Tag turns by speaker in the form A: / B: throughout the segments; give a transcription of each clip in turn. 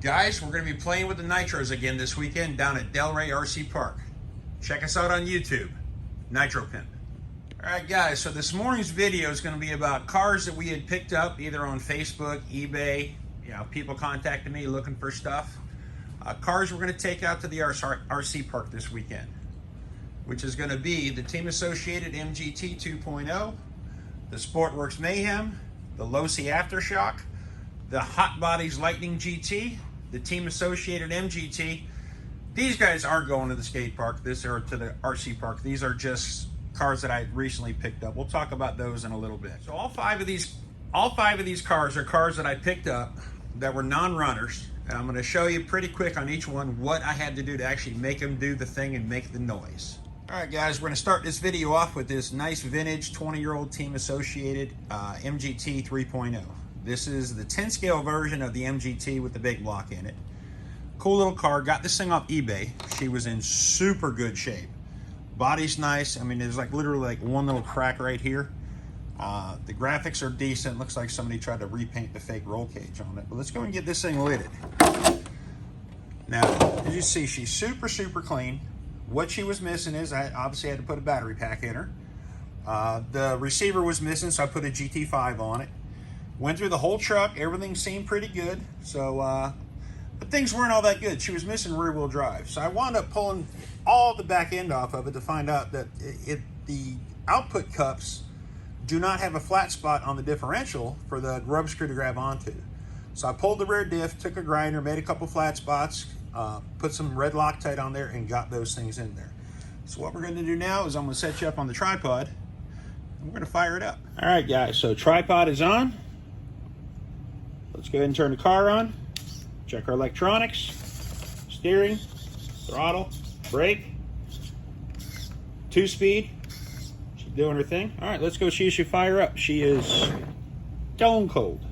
A: Guys, we're going to be playing with the Nitros again this weekend down at Delray RC Park. Check us out on YouTube, NitroPimp. Alright guys, so this morning's video is going to be about cars that we had picked up either on Facebook, eBay, people contacted me looking for stuff. Cars we're going to take out to the RC Park this weekend, which is going to be the Team Associated MGT 2.0, the Sportworks Mayhem, the Losi Aftershock, the Hot Bodies Lightning GT, the Team Associated MGT. These guys aren't going to the skate park, or to the RC park. These are just cars that I recently picked up. We'll talk about those in a little bit. So all five of these cars are cars that I picked up that were non-runners, and I'm going to show you pretty quick on each one what I had to do to actually make them do the thing and make the noise. All right guys, we're going to start this video off with this nice vintage 20-year-old Team Associated MGT 3.0. This is the 10 scale version of the MGT with the big block in it. Cool little car. Got this thing off eBay. She was in super good shape. Body's nice. I mean, there's like literally like one little crack right here. The graphics are decent. Looks like somebody tried to repaint the fake roll cage on it. But let's go and get this thing lidded. Now, as you see, she's super, super clean. What she was missing is I obviously had to put a battery pack in her. The receiver was missing, so I put a GT5 on it. Went through the whole truck. Everything seemed pretty good. So, but things weren't all that good. She was missing rear wheel drive. So I wound up pulling all the back end off of it to find out that the output cups do not have a flat spot on the differential for the rub screw to grab onto. So I pulled the rear diff, took a grinder, made a couple flat spots, put some red Loctite on there, and got those things in there. So what we're going to do now is I'm going to set you up on the tripod, and we're going to fire it up. All right, guys, so tripod is on. Let's go ahead and turn the car on. Check our electronics, steering, throttle, brake, 2-speed. She's doing her thing. All right, let's go see if she fire up. She is stone cold.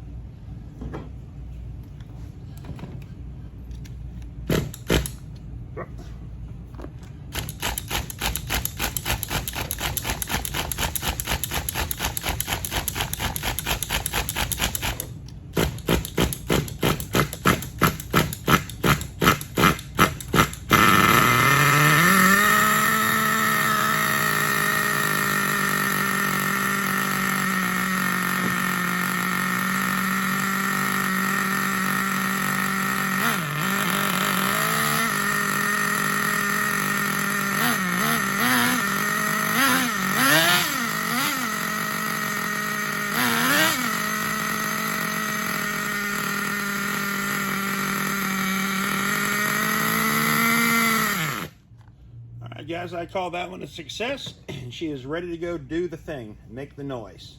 A: Guys, I call that one a success, and she is ready to go do the thing, make the noise.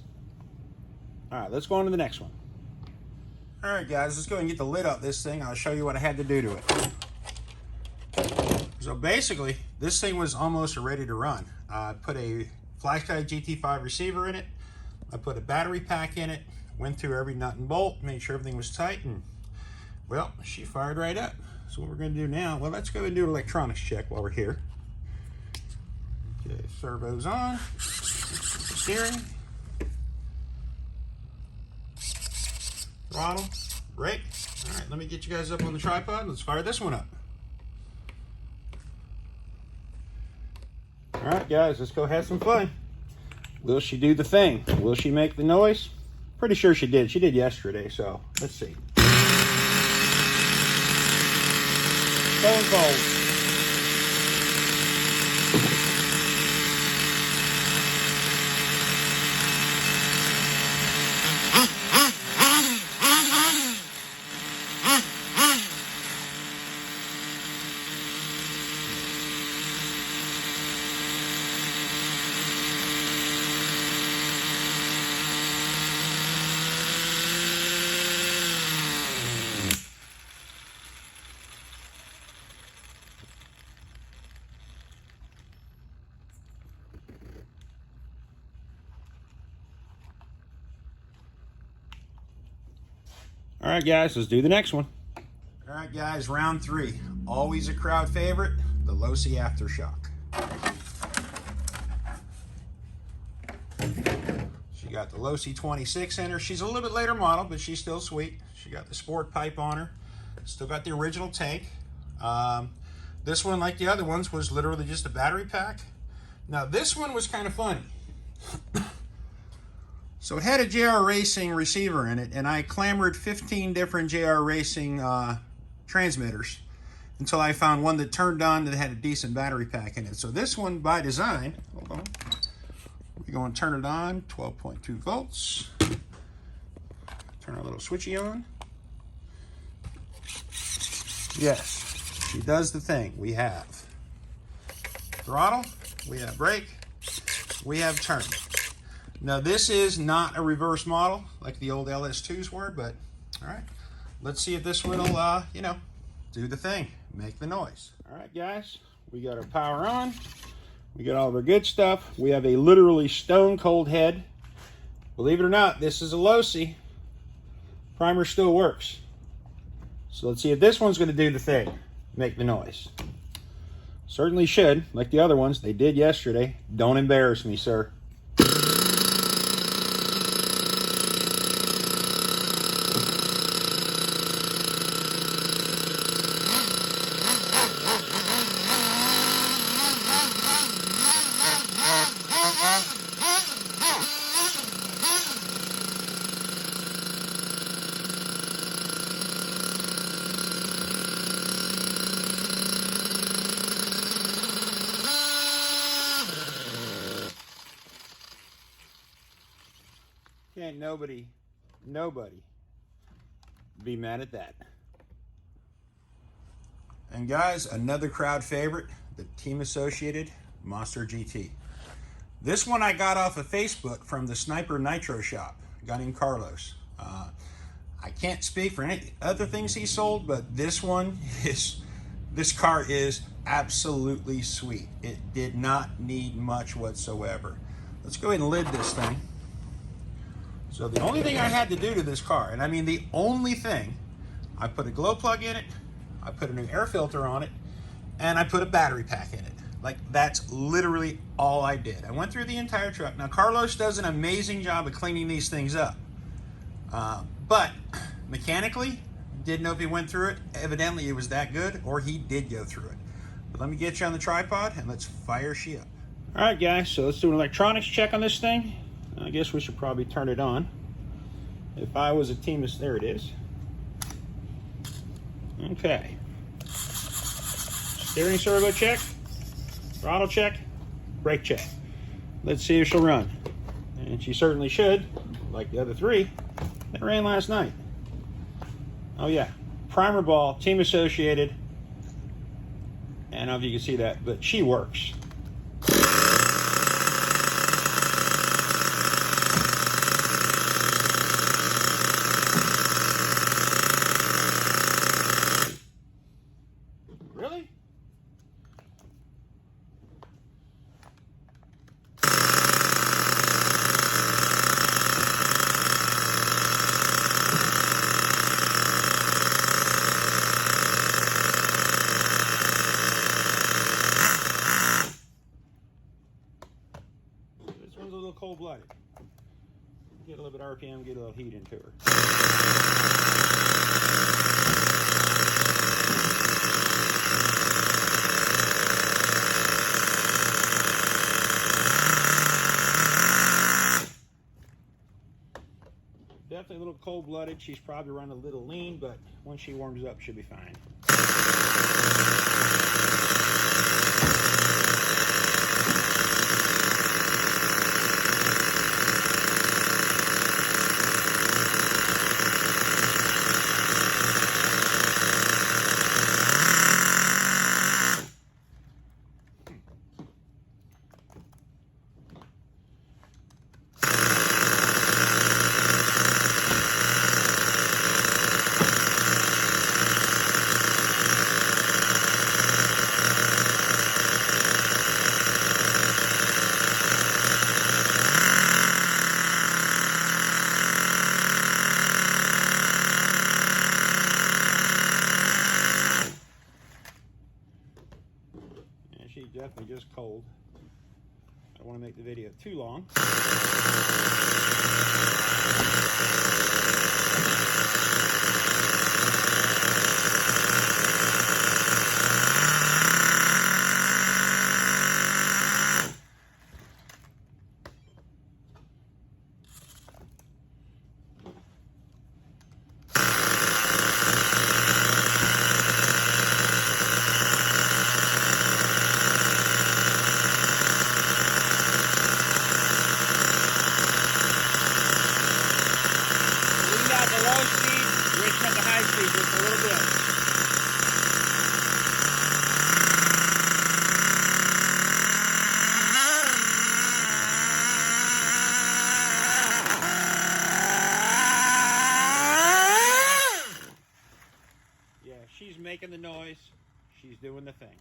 A: All right, let's go on to the next one. All right, guys, let's go and get the lid up this thing. I'll show you what I had to do to it. So basically, this thing was almost ready to run. I put a Flashlight GT5 receiver in it. I put a battery pack in it, went through every nut and bolt, made sure everything was tight, and well, she fired right up. So what we're going to do now, well, let's go and do an electronics check while we're here. Okay, servo's on, steering, throttle, brake. All right, let me get you guys up on the tripod. Let's fire this one up. All right, guys, let's go have some fun. Will she do the thing? Will she make the noise? Pretty sure she did. She did yesterday, so let's see. Stone cold. All right, guys, let's do the next one. All right, guys, round 3. Always a crowd favorite, the Losi Aftershock. She got the Losi 26 in her. She's a little bit later model, but she's still sweet. She got the sport pipe on her. Still got the original tank. This one, like the other ones, was literally just a battery pack. Now this one was kind of funny. So it had a JR Racing receiver in it, and I clamored 15 different JR Racing transmitters until I found one that turned on that had a decent battery pack in it. So this one, by design, hold on, we're going to turn it on, 12.2 volts. Turn our little switchy on. Yes, she does the thing. We have throttle, we have brake, we have turn. Now this is not a reverse model like the old LS2s were, but all right, let's see if this one will, you know, do the thing, make the noise. All right, guys, we got our power on. We got all of our good stuff. We have a literally stone cold head. Believe it or not, this is a Losi. Primer still works. So let's see if this one's going to do the thing, make the noise. Certainly should, like the other ones. They did yesterday. Don't embarrass me, sir. Can't nobody be mad at that. And guys, another crowd favorite, the Team Associated Monster GT. This one I got off of Facebook from the Sniper Nitro shop, a guy named Carlos. I can't speak for any other things he sold, but this car is absolutely sweet. It did not need much whatsoever. Let's go ahead and lid this thing. So the only thing I had to do to this car, and I mean the only thing, I put a glow plug in it, I put a new air filter on it, and I put a battery pack in it. Like, that's literally all I did. I went through the entire truck. Now, Carlos does an amazing job of cleaning these things up. But mechanically, didn't know if he went through it. Evidently, it was that good, or he did go through it. But let me get you on the tripod, and let's fire she up. All right, guys, so let's do an electronics check on this thing. I guess we should probably turn it on. If I was a team, there it is. Okay. Steering servo check, throttle check, brake check. Let's see if she'll run. And she certainly should, like the other three that ran last night. Oh yeah, primer ball, Team Associated. I don't know if you can see that, but she works. Really? This one's a little cold-blooded. Get a little bit of RPM, get a little heat into her. Definitely a little cold-blooded. She's probably run a little lean, but once she warms up, she'll be fine. She's definitely just cold. I don't want to make the video too long. she's making the noise. She's doing the thing.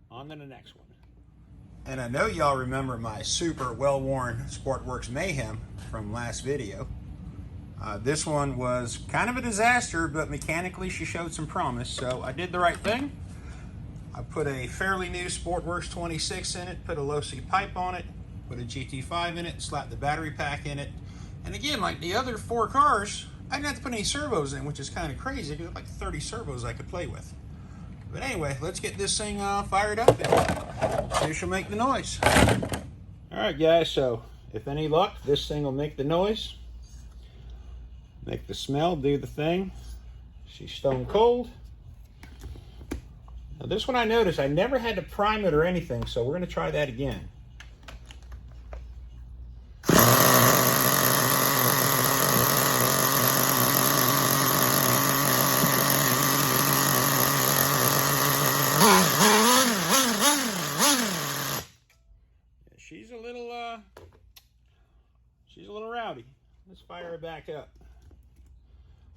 A: On to the next one. And I know y'all remember my super well-worn Sportworks Mayhem from last video. This one was kind of a disaster, but mechanically she showed some promise, so I did the right thing. I put a fairly new Sportworks 26 in it, put a Losi pipe on it, put a GT5 in it, slapped the battery pack in it. And again, like the other 4 cars, I didn't have to put any servos in, which is kind of crazy. There's like 30 servos I could play with. But anyway, let's get this thing fired up and see if she'll make the noise. All right, guys, so if any luck, this thing will make the noise, make the smell, do the thing. She's stone cold. Now this one I noticed, I never had to prime it or anything, so we're going to try that again. She's a little rowdy. Let's fire her back up.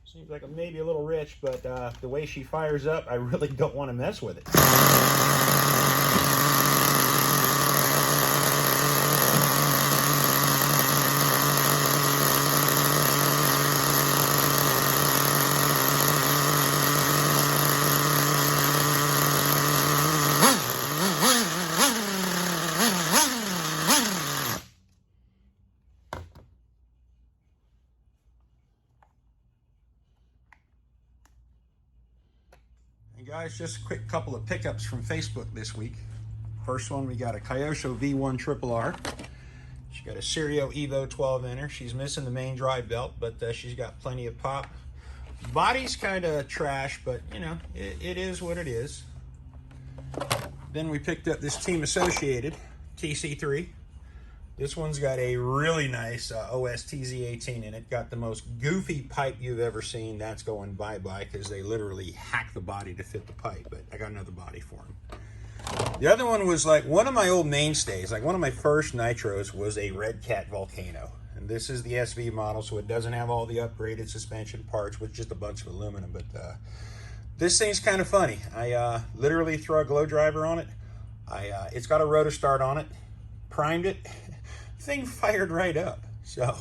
A: Seems like I'm maybe a little rich, but the way she fires up, I really don't want to mess with it. Guys, just a quick couple of pickups from Facebook this week. First one, we got a Kyosho V1 RRR. She got a Serio Evo 12-inner. She's missing the main drive belt, but she's got plenty of pop. Body's kind of trash, but you know, it is what it is. Then we picked up this Team Associated TC3. This one's got a really nice OSTZ18 in it. Got the most goofy pipe you've ever seen. That's going bye-bye because they literally hacked the body to fit the pipe, but I got another body for him. The other one was like one of my old mainstays. Like one of my first Nitros was a Red Cat Volcano. And this is the SV model, so it doesn't have all the upgraded suspension parts with just a bunch of aluminum. But this thing's kind of funny. I literally throw a glow driver on it. It's got a rotostart on it. Primed it. Thing fired right up. So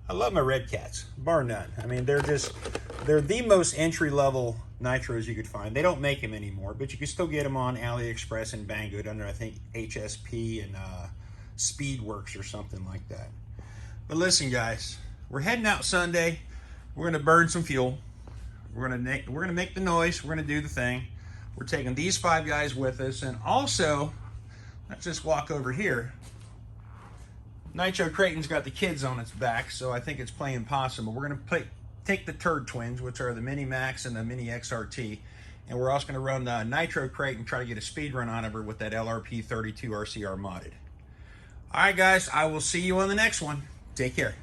A: I love my Red Cats, bar none. I mean, they're the most entry-level Nitros you could find. They don't make them anymore, but you can still get them on AliExpress and Banggood under, I think, HSP and Speedworks or something like that. But listen, guys, we're heading out Sunday. We're gonna burn some fuel. We're gonna make the noise. We're gonna do the thing. We're taking these 5 guys with us, and also, let's just walk over here. Nitro Creighton's got the kids on its back, so I think it's playing possum. But we're going to take the Turd Twins, which are the Mini Max and the Mini XRT, and we're also going to run the Nitro Creighton, try to get a speed run out of her with that LRP 32 RCR modded. All right, guys, I will see you on the next one. Take care.